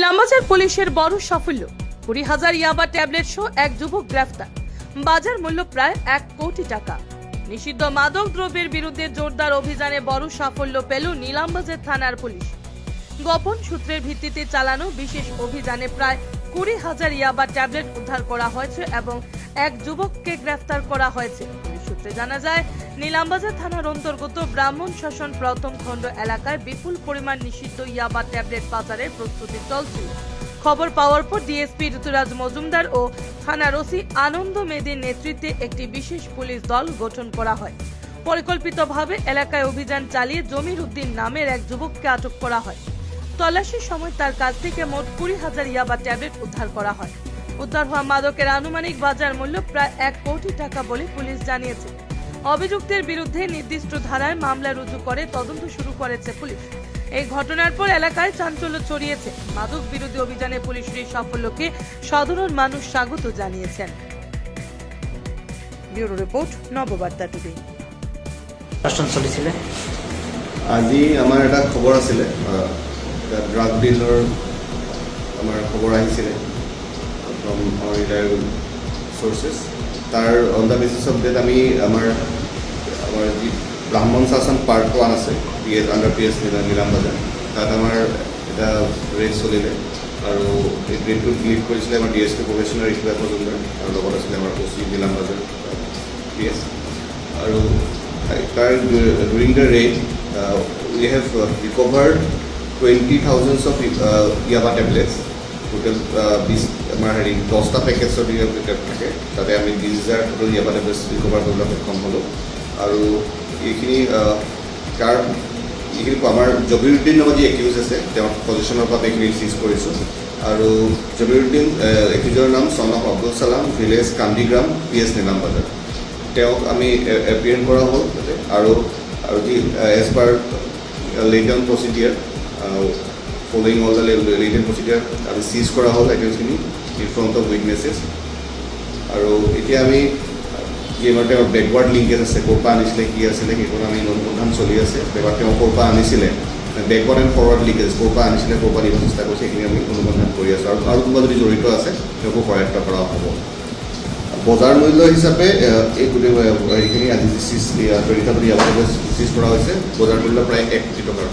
নীলামবাজার পুলিশের বড় সাফল্য, 20,000 ইয়াবা ট্যাবলেট সহ এক যুবক গ্রেফতার। বাজার মূল্য প্রায় 1 কোটি টাকা। নিষিদ্ধ মাদক দ্রব্যের বিরুদ্ধে জোরদার অভিযানে বড় সাফল্য পেল নীলামবাজার থানার পুলিশ। গোপন সূত্রের ভিত্তিতে চালানো বিশেষ অভিযানে প্রায় 20,000 ইয়াবা ট্যাবলেট উদ্ধার করা হয়েছে এবং এক যুবককে গ্রেফতার করা হয়েছে। পুলিশ সূত্রে জানা যায়, নীলামবাজার থানার অন্তর্গত ব্রাহ্মণ শাসন প্রথম খণ্ড এলাকায় বিপুল পরিমাণ নিষিদ্ধ ইয়াবা ট্যাবলেট পাচারের প্রস্তুতি চলছিল। খবর পাওয়ার পর ডিএসপি ঋতুরাজ মজুমদার ও থানার ওসি আনন্দ মেদির নেতৃত্বে একটি বিশেষ পুলিশ দল গঠন করা হয়। পরিকল্পিতভাবে এলাকায় অভিযান চালিয়ে জমির উদ্দিন নামের এক যুবককে আটক করা হয়। তল্লাশির সময় তার কাছ থেকে মোট 20,000 ইয়াবা ট্যাবলেট উদ্ধার করা হয়। উদ্ধার হওয়া মাদকের আনুমানিক বাজার মূল্য প্রায় 1 কোটি টাকা বলে পুলিশ জানিয়েছে। অভিযুক্তের বিরুদ্ধে নির্দিষ্ট ধারায় মামলা রুজু করে তদন্ত শুরু করেছে পুলিশ। এই ঘটনার পর এলাকায় চাঞ্চল্য ছড়িয়েছে। মাদক বিরোধী অভিযানে পুলিশের এই সাফল্যকে সাধারণ মানুষ স্বাগত জানিয়েছেন। Bureau report, Nababarta TV. আজি আমাৰ এটা খবৰ আছিলে, ড্ৰাগ ডিলৰ আমাৰ খবৰ আহিছিলে ফ্ৰম আৱাৰ ৰিলায়েবল চ'ৰ্চেছ। তাৰ on the basis of date আমি আমাৰ যি ব্ৰাহ্মণ শাসন পাৰ্ট 1 আছে আণ্ডাৰ PS নীলামবাজাৰ, তাত আমাৰ এটা ৰেড চলিলে আৰু এই ৰেডটোত লিড কৰিছিলে আমাৰ DSP প্ৰফেচনেল ঋতুৰাজ মজুমদাৰ আৰু লগত আছিলে আমাৰ OC নীলামবাজাৰ PS। আৰু তাৰ during the raid we have recovered 20,000 of ইয়াবা tablets. Total আমাৰ 10টা পেকেজৰ থাকে, তাতে আমি 20,000 টোটেল ইয়াবা টেবলেটছ ৰিকভাৰ কৰিবলৈ সক্ষম হ'লোঁ। আৰু এইখিনি আমাৰ জবিৰুদ্দিন নামৰ যি একিউজ আছে, তেওঁৰ পজিশ্যনৰ পৰা এইখিনি চিজ কৰিছোঁ। আৰু জবিৰুদ্দিন একিউজৰ নাম চন অফ আব্দুল চালাম, ভিলেজ কান্দিগ্ৰাম, PS নীলামবাজাৰ। তেওঁক আমি এপ্ৰিহেণ্ড কৰা হ'ল তাতে। আৰু যি as per laid down procedure, following all the laid down procedure আমি চিজ কৰা হ'ল আইটেমছখিনি ইন ফ্ৰণ্ট অফ উইটনেছেছ। আৰু এতিয়া আমি যি আমাৰ তেওঁৰ বেকৱাৰ্ড লিংকেজ আছে, ক'ৰ পৰা আনিছিলে, কি আছিলে, সেইখন আমি অনুসন্ধান চলি আছে। তেওঁ ক'ৰ পৰা আনিছিলে, বেকৱাৰ্ড এণ্ড ফৰৱাৰ্ড লিংকেজ, ক'ৰ পৰা আনিছিলে, ক'ৰ পৰা দিব চেষ্টা কৰিছে, সেইখিনি আমি অনুসন্ধান কৰি আছোঁ। আৰু কোনোবা যদি জড়িত আছে তেওঁকো কৰায়ত্ব কৰা হ'ব। বজাৰ মূল্য হিচাপে এই গোটেই হেৰিখিনি আজি যি 20,000 ইয়াবা চিজ কৰা হৈছে, বজাৰ মূল্য প্ৰায় 1 কোটি টকাৰ।